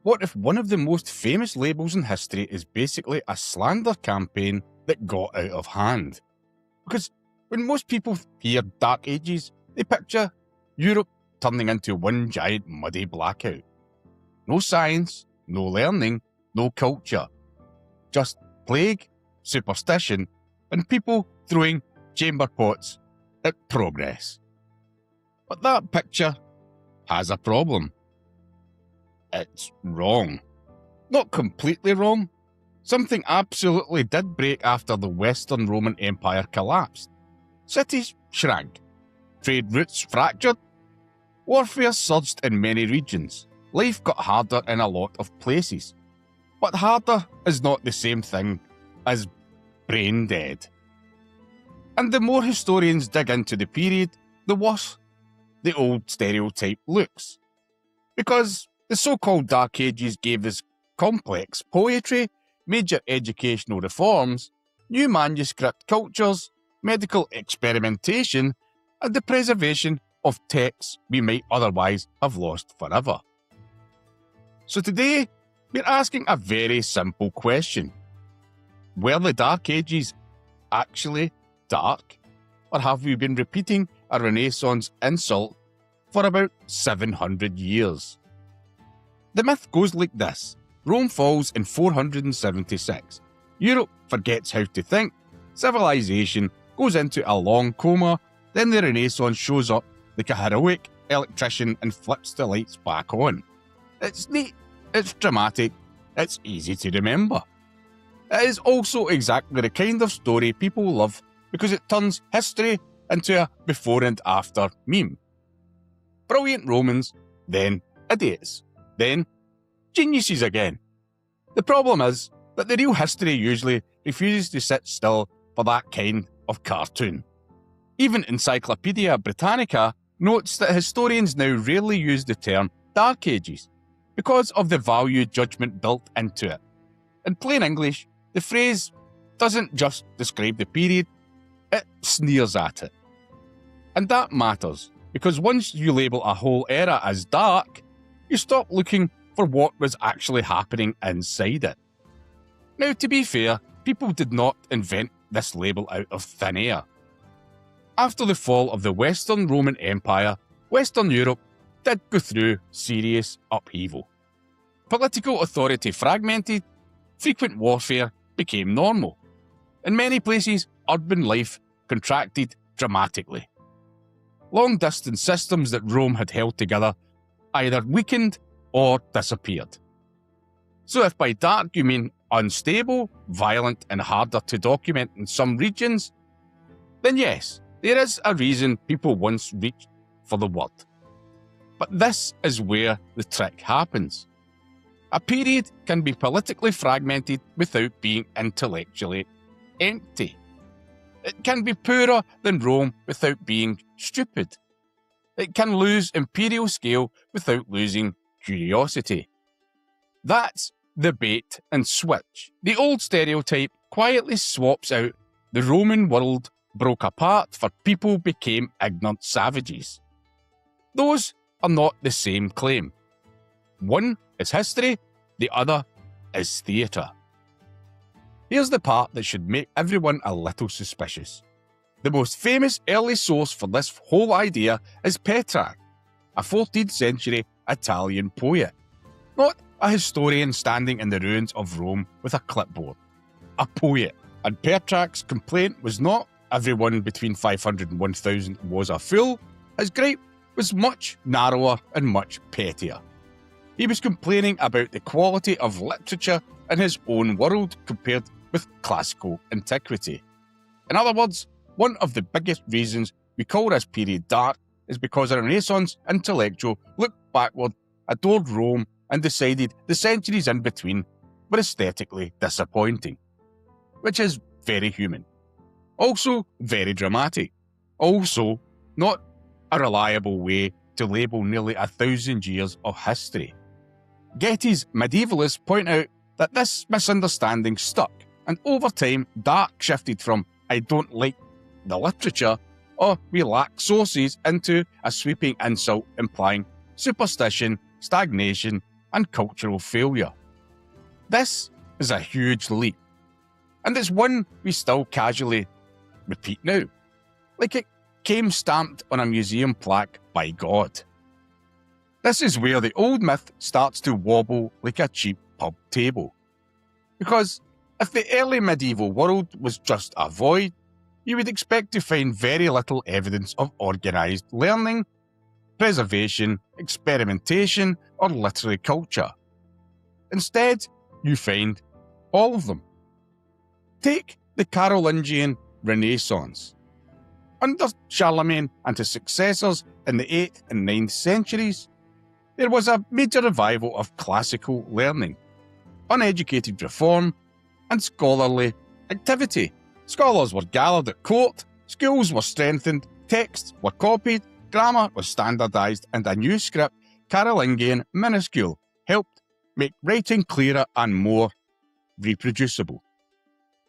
What if one of the most famous labels in history is basically a slander campaign that got out of hand? Because when most people hear Dark Ages, they picture Europe turning into one giant muddy blackout. No science, no learning, no culture. Just plague, superstition, and people throwing chamber pots at progress. But that picture has a problem. It's wrong. Not completely wrong. Something absolutely did break after the Western Roman Empire collapsed. Cities shrank. Trade routes fractured. Warfare surged in many regions. Life got harder in a lot of places. But harder is not the same thing as brain dead. And the more historians dig into the period, the worse the old stereotype looks. Because the so-called Dark Ages gave us complex poetry, major educational reforms, new manuscript cultures, medical experimentation, and the preservation of texts we might otherwise have lost forever. So today, we're asking a very simple question. Were the Dark Ages actually dark? Or have we been repeating a Renaissance insult for about 700 years? The myth goes like this. Rome falls in 476. Europe forgets how to think. Civilization goes into a long coma. Then the Renaissance shows up like a heroic electrician and flips the lights back on. It's neat. It's dramatic. It's easy to remember. It is also exactly the kind of story people love because it turns history into a before and after meme. Brilliant Romans, then idiots, then geniuses again. The problem is that the real history usually refuses to sit still for that kind of cartoon. Even Encyclopedia Britannica notes that historians now rarely use the term Dark Ages because of the value judgment built into it. In plain English, the phrase doesn't just describe the period, it sneers at it. And that matters, because once you label a whole era as dark, you stop looking for what was actually happening inside it. Now, to be fair, people did not invent this label out of thin air. After the fall of the Western Roman Empire, Western Europe did go through serious upheaval. Political authority fragmented, frequent warfare became normal. In many places, urban life contracted dramatically. Long-distance systems that Rome had held together either weakened or disappeared. So if by dark you mean unstable, violent, and harder to document in some regions, then yes, there is a reason people once reached for the word. But this is where the trick happens. A period can be politically fragmented without being intellectually empty. It can be poorer than Rome without being stupid. It can lose imperial scale without losing curiosity. That's the bait and switch. The old stereotype quietly swaps out the Roman world broke apart for people became ignorant savages. Those are not the same claim. One is history, the other is theatre. Here's the part that should make everyone a little suspicious. The most famous early source for this whole idea is Petrarch, a 14th century Italian poet. Not a historian standing in the ruins of Rome with a clipboard. A poet. And Petrarch's complaint was not everyone between 500 and 1000 was a fool. His gripe was much narrower and much pettier. He was complaining about the quality of literature in his own world compared with classical antiquity. In other words, one of the biggest reasons we call this period dark is because a Renaissance intellectual looked backward, adored Rome, and decided the centuries in between were aesthetically disappointing. Which is very human. Also very dramatic. Also not a reliable way to label nearly 1,000 years of history. Getty's medievalists point out that this misunderstanding stuck, and over time, dark shifted from "I don't like the literature" or "we lack sources" into a sweeping insult implying superstition, stagnation, and cultural failure. This is a huge leap, and it's one we still casually repeat now, like it came stamped on a museum plaque by God. This is where the old myth starts to wobble like a cheap pub table. Because if the early medieval world was just a void, you would expect to find very little evidence of organised learning, preservation, experimentation, or literary culture. Instead, you find all of them. Take the Carolingian Renaissance. Under Charlemagne and his successors in the 8th and 9th centuries, there was a major revival of classical learning, uneducated reform, and scholarly activity. Scholars were gathered at court, schools were strengthened, texts were copied, grammar was standardised, and a new script, Carolingian minuscule, helped make writing clearer and more reproducible.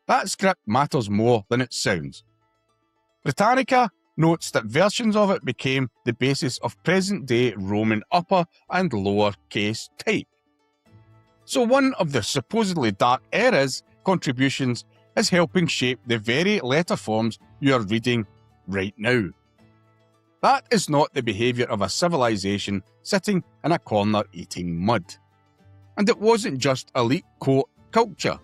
That script matters more than it sounds. Britannica notes that versions of it became the basis of present-day Roman upper and lower case type. So one of the supposedly dark era's contributions is helping shape the very letter forms you are reading right now. That is not the behaviour of a civilization sitting in a corner eating mud. And it wasn't just elite court culture.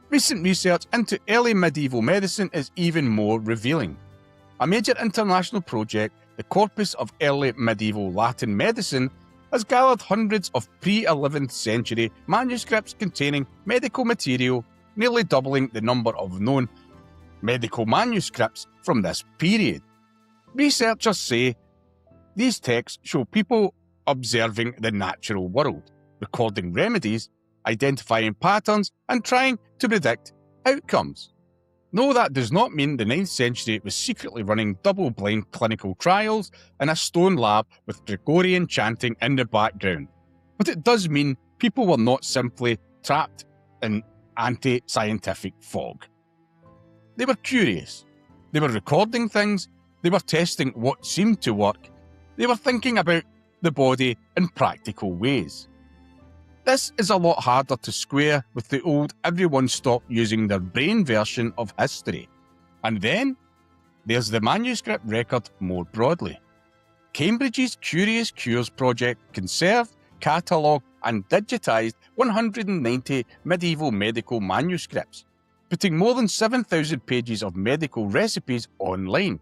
Recent research into early medieval medicine is even more revealing. A major international project, the Corpus of Early Medieval Latin Medicine, has gathered hundreds of pre-11th century manuscripts containing medical material, nearly doubling the number of known medical manuscripts from this period. Researchers say these texts show people observing the natural world, recording remedies, identifying patterns, and trying to predict outcomes. No, that does not mean the 9th century was secretly running double-blind clinical trials in a stone lab with Gregorian chanting in the background. But it does mean people were not simply trapped in anti-scientific fog. They were curious. They were recording things. They were testing what seemed to work. They were thinking about the body in practical ways. This is a lot harder to square with the old everyone stopped using their brain version of history. And then there's the manuscript record more broadly. Cambridge's Curious Cures project conserved, catalogued and digitised 190 medieval medical manuscripts, putting more than 7,000 pages of medical recipes online.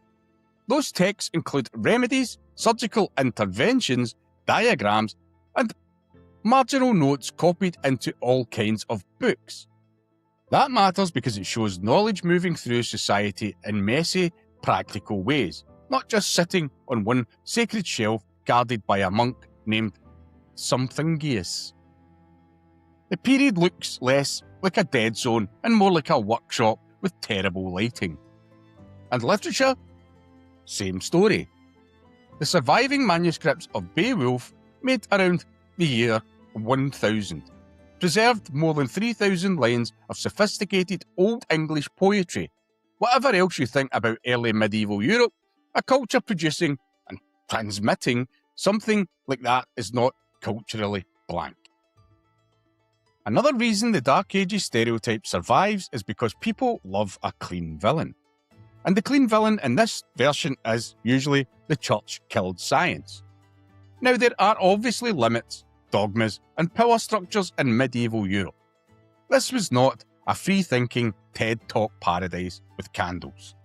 Those texts include remedies, surgical interventions, diagrams, and marginal notes copied into all kinds of books. That matters because it shows knowledge moving through society in messy, practical ways, not just sitting on one sacred shelf guarded by a monk named Somethingius. The period looks less like a dead zone and more like a workshop with terrible lighting. And literature? Same story. The surviving manuscripts of Beowulf, made around the year 1000, preserved more than 3,000 lines of sophisticated Old English poetry. Whatever else you think about early medieval Europe, a culture producing and transmitting something like that is not culturally blank. Another reason the Dark Ages stereotype survives is because people love a clean villain. And the clean villain in this version is usually the church killed science. Now, there are obviously limits, dogmas, and power structures in medieval Europe. This was not a free-thinking TED Talk paradise with candles.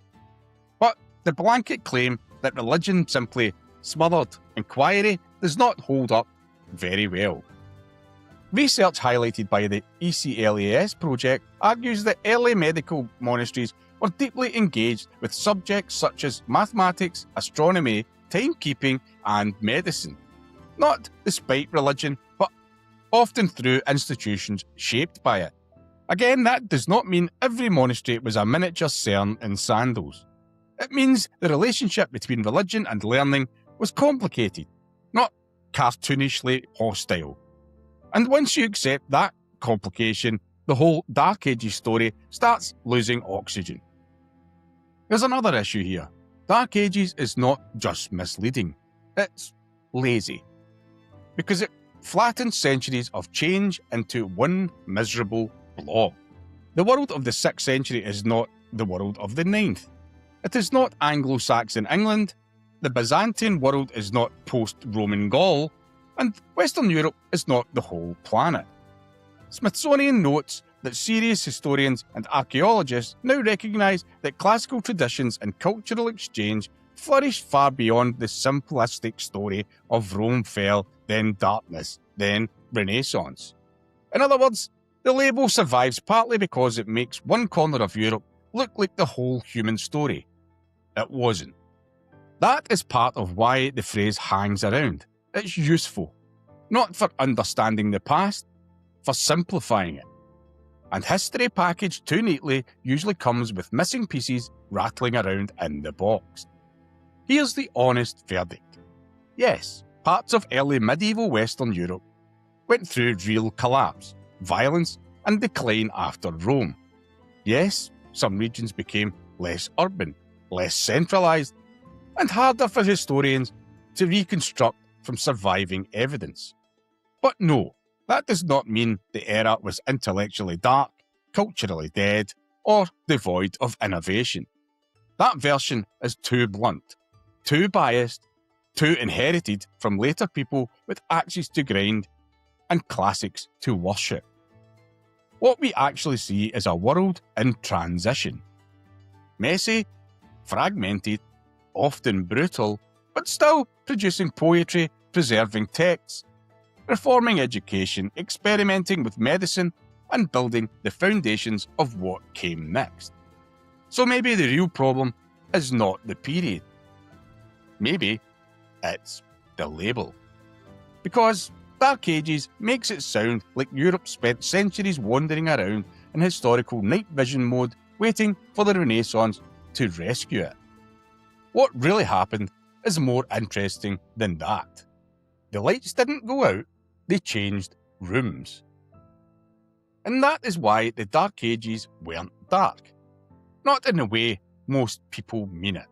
But the blanket claim that religion simply smothered inquiry does not hold up very well. Research highlighted by the ECLAS project argues that early medical monasteries were deeply engaged with subjects such as mathematics, astronomy, timekeeping, and medicine. Not despite religion, but often through institutions shaped by it. Again, that does not mean every monastery was a miniature CERN in sandals. It means the relationship between religion and learning was complicated, not cartoonishly hostile. And once you accept that complication, the whole Dark Ages story starts losing oxygen. There's another issue here. Dark Ages is not just misleading, it's lazy. Because it flattened centuries of change into one miserable blob. The world of the 6th century is not the world of the 9th. It is not Anglo-Saxon England, the Byzantine world is not post-Roman Gaul, and Western Europe is not the whole planet. Smithsonian notes that serious historians and archaeologists now recognise that classical traditions and cultural exchange flourished far beyond the simplistic story of Rome fell, then darkness, then Renaissance. In other words, the label survives partly because it makes one corner of Europe look like the whole human story. It wasn't. That is part of why the phrase hangs around. It's useful, not for understanding the past, for simplifying it. And history packaged too neatly usually comes with missing pieces rattling around in the box. Here's the honest verdict. Yes, parts of early medieval Western Europe went through real collapse, violence, and decline after Rome. Yes, some regions became less urban, less centralised, and harder for historians to reconstruct from surviving evidence. But no, that does not mean the era was intellectually dark, culturally dead, or devoid of innovation. That version is too blunt, too biased, too inherited from later people with axes to grind and classics to worship. What we actually see is a world in transition. Messy, fragmented, often brutal, but still producing poetry, preserving texts, reforming education, experimenting with medicine, and building the foundations of what came next. So maybe the real problem is not the period. Maybe it's the label. Because Dark Ages makes it sound like Europe spent centuries wandering around in historical night vision mode, waiting for the Renaissance to rescue it. What really happened is more interesting than that. The lights didn't go out, they changed rooms. And that is why the Dark Ages weren't dark. Not in the way most people mean it.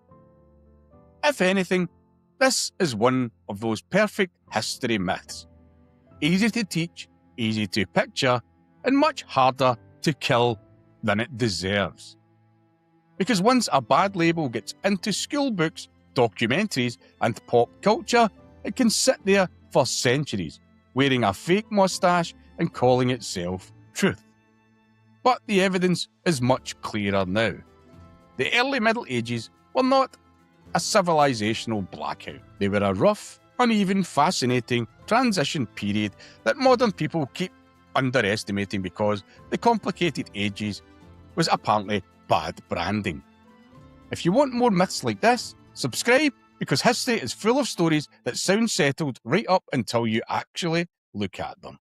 If anything, this is one of those perfect history myths. Easy to teach, easy to picture, and much harder to kill than it deserves. Because once a bad label gets into school books, documentaries, and pop culture, it can sit there for centuries, wearing a fake mustache and calling itself truth. But the evidence is much clearer now. The early Middle Ages were not a civilizational blackout. They were a rough, uneven, fascinating transition period that modern people keep underestimating because the complicated ages was apparently bad branding. If you want more myths like this, subscribe, because history is full of stories that sound settled right up until you actually look at them.